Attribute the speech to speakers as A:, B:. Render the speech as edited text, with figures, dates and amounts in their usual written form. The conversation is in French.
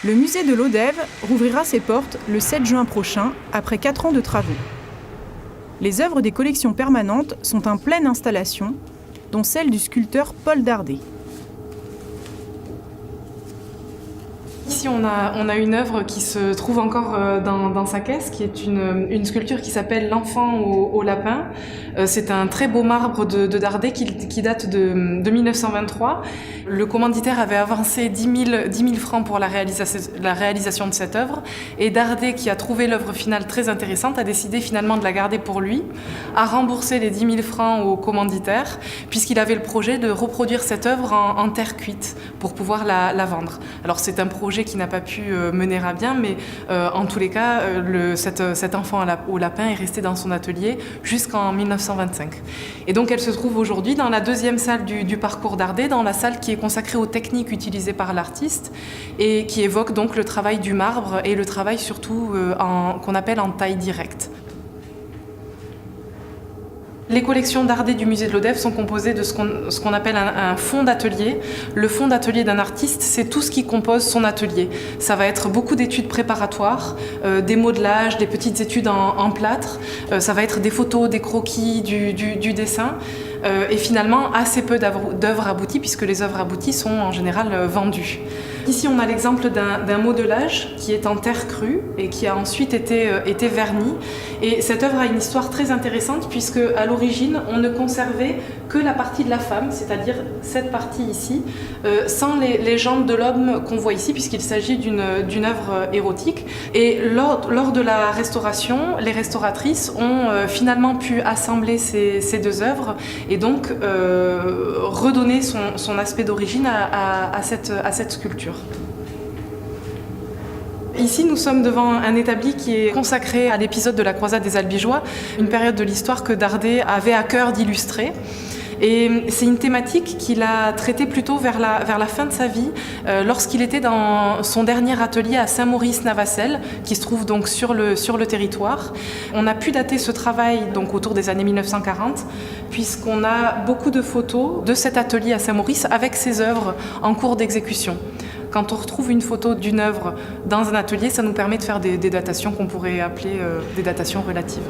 A: Le musée de Lodève rouvrira ses portes le 7 juin prochain, après 4 ans de travaux. Les œuvres des collections permanentes sont en pleine installation, dont celle du sculpteur Paul Dardet.
B: Ici, on a une œuvre qui se trouve encore dans sa caisse, qui est une sculpture qui s'appelle L'enfant au lapin. C'est un très beau marbre de Dardet qui date de 1923. Le commanditaire avait avancé 10 000 francs pour la réalisation de cette œuvre. Et Dardet, qui a trouvé l'œuvre finale très intéressante, a décidé finalement de la garder pour lui, a remboursé les 10 000 francs au commanditaire, puisqu'il avait le projet de reproduire cette œuvre en terre cuite pour pouvoir la vendre. Alors c'est un projet qui n'a pas pu mener à bien, mais en tous les cas, cet enfant au lapin est resté dans son atelier jusqu'en 1925. Et donc elle se trouve aujourd'hui dans la deuxième salle du parcours Dardet, dans la salle qui est consacrée aux techniques utilisées par l'artiste et qui évoque donc le travail du marbre et le travail surtout qu'on appelle en taille directe. Les collections Dardet du musée de Lodève sont composées de ce qu'on appelle un fonds d'atelier. Le fonds d'atelier d'un artiste, c'est tout ce qui compose son atelier. Ça va être beaucoup d'études préparatoires, des modelages, des petites études en plâtre. Ça va être des photos, des croquis, du dessin. Et finalement, assez peu d'œuvres abouties, puisque les œuvres abouties sont en général vendues. Ici, on a l'exemple d'un modelage qui est en terre crue et qui a ensuite été verni. Et cette œuvre a une histoire très intéressante, puisque à l'origine, on ne conservait que la partie de la femme, c'est-à-dire cette partie ici, sans les jambes de l'homme qu'on voit ici, puisqu'il s'agit d'une œuvre érotique. Et lors de la restauration, les restauratrices ont finalement pu assembler ces deux œuvres et donc redonner son aspect d'origine à cette sculpture. Ici, nous sommes devant un établi qui est consacré à l'épisode de la croisade des Albigeois, une période de l'histoire que Dardet avait à cœur d'illustrer. Et c'est une thématique qu'il a traitée plutôt vers la fin de sa vie, lorsqu'il était dans son dernier atelier à Saint-Maurice-Navacelles, qui se trouve donc sur le territoire. On a pu dater ce travail donc autour des années 1940, puisqu'on a beaucoup de photos de cet atelier à Saint-Maurice avec ses œuvres en cours d'exécution. Quand on retrouve une photo d'une œuvre dans un atelier, ça nous permet de faire des datations qu'on pourrait appeler des datations relatives.